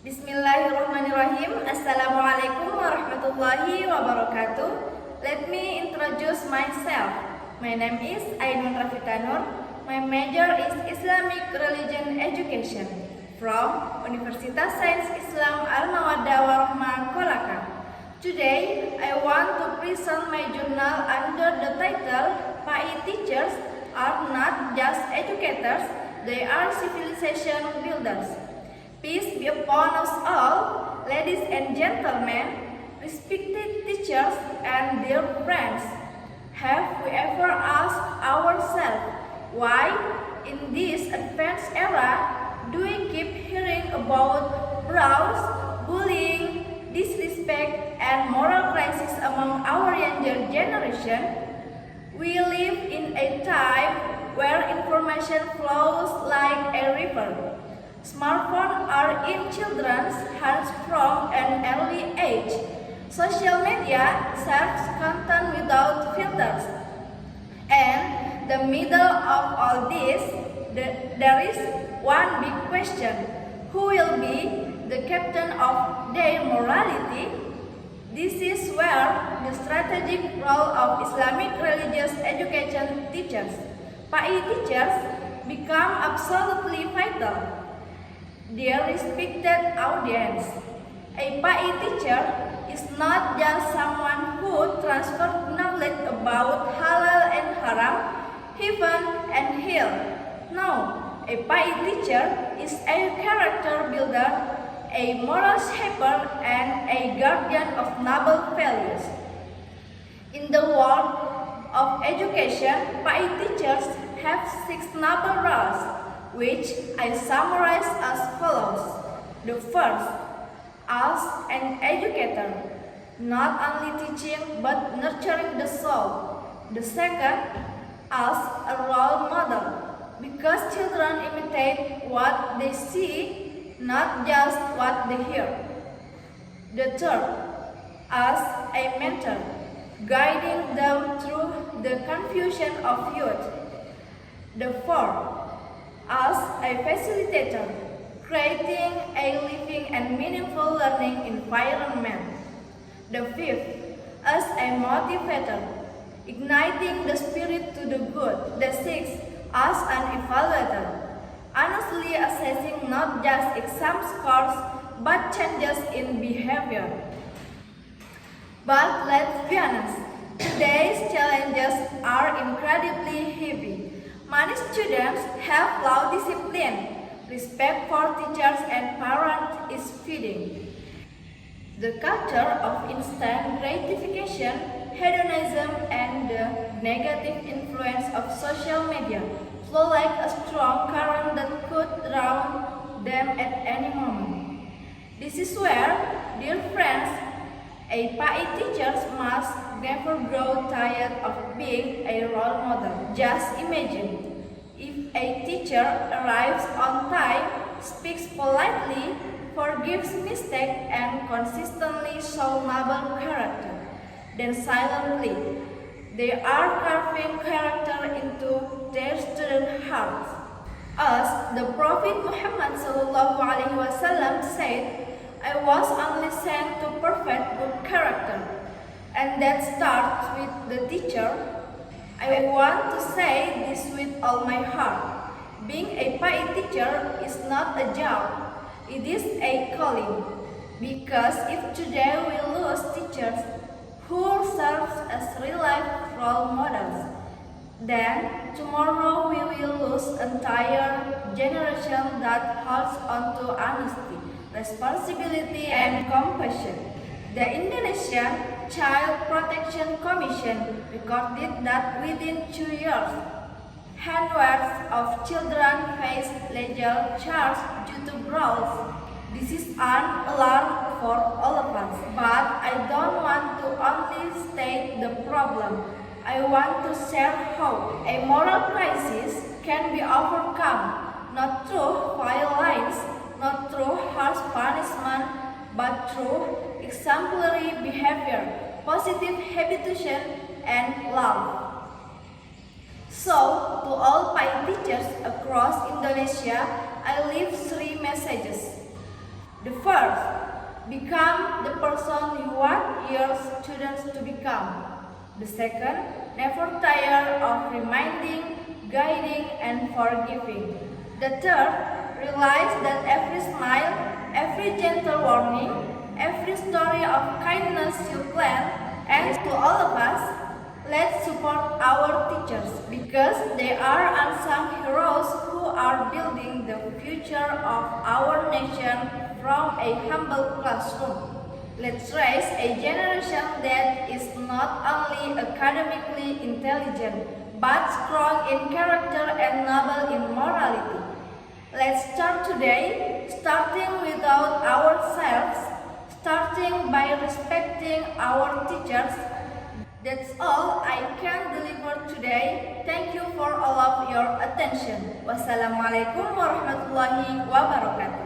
Bismillahirrahmanirrahim. Assalamualaikum warahmatullahi wabarakatuh. Let me introduce myself. My name is Ainun Rafita Nur. My major is Islamic Religion Education from Universitas Sains Islam Al-Mawaddah Warahmah Kolaka. Today, I want to present my journal under the title PAI Teachers are not just educators, they are civilization builders. Peace be upon us all, ladies and gentlemen, respected teachers and dear friends. Have we ever asked ourselves why, in this advanced era, do we keep hearing about brawls, bullying, disrespect, and moral crisis among our younger generation? We live in a time where information flows like a river. Smartphones are in children's hands from an early age. Social media serves content without filters. And the middle of all this, there is one big question. Who will be the captain of their morality? This is where the strategic role of Islamic religious education teachers, PAI teachers, become absolutely vital. Dear respected audience, a PAI teacher is not just someone who transfers knowledge about halal and haram, heaven and hell. No, a PAI teacher is a character builder, a moral shaper, and a guardian of noble values. In the world of education, PAI teachers have 6 noble roles, which I summarize as follows. The first, as an educator, not only teaching but nurturing the soul. The second, as a role model, because children imitate what they see, not just what they hear. The third, as a mentor, guiding them through the confusion of youth. The fourth, as a facilitator, creating a living and meaningful learning environment. The fifth, as a motivator, igniting the spirit to the good. The sixth, as an evaluator, honestly assessing not just exam scores but changes in behavior. But let's be honest, today's challenges are incredibly heavy. Many students have low discipline, respect for teachers and parents is fading. The culture of instant gratification, hedonism, and the negative influence of social media flow like a strong current that could drown them at any moment. This is where, dear friends, a PAI teachers must never grow tired of being a role model. Just imagine, if a teacher arrives on time, speaks politely, forgives mistakes, and consistently shows noble character, then silently, they are carving character into their students' hearts. As the Prophet Muhammad ﷺ said, I was only sent to perfect good character, and that starts with the teacher. I want to say this with all my heart. Being a PAI teacher is not a job, it is a calling. Because if today we lose teachers who serve as real life role models, then tomorrow we will lose entire generation that holds on to honesty, responsibility, and compassion. The Indonesian Child Protection Commission recorded that within 2 years, hundreds of children face legal charge due to brawls. This is an alarm for all of us, but I don't want to only state the problem. I want to share hope. A moral crisis can be overcome, not through violence, not through harsh punishment, but through exemplary behavior, positive habituation, and love. So, to all PAI teachers across Indonesia, I leave 3 messages. The first, become the person you want your students to become. The second, never tire of reminding, guiding, and forgiving. The third, realize that every smile, every gentle warning, every story of kindness you plan, and to all of us, let's support our teachers because they are unsung heroes who are building the future of our nation from a humble classroom. Let's raise a generation that is not only academically intelligent but strong in character and noble in morality. Let's start today, starting without ourselves, starting by respecting our teachers. That's all I can deliver today. Thank you for all of your attention. Wassalamualaikum warahmatullahi wabarakatuh.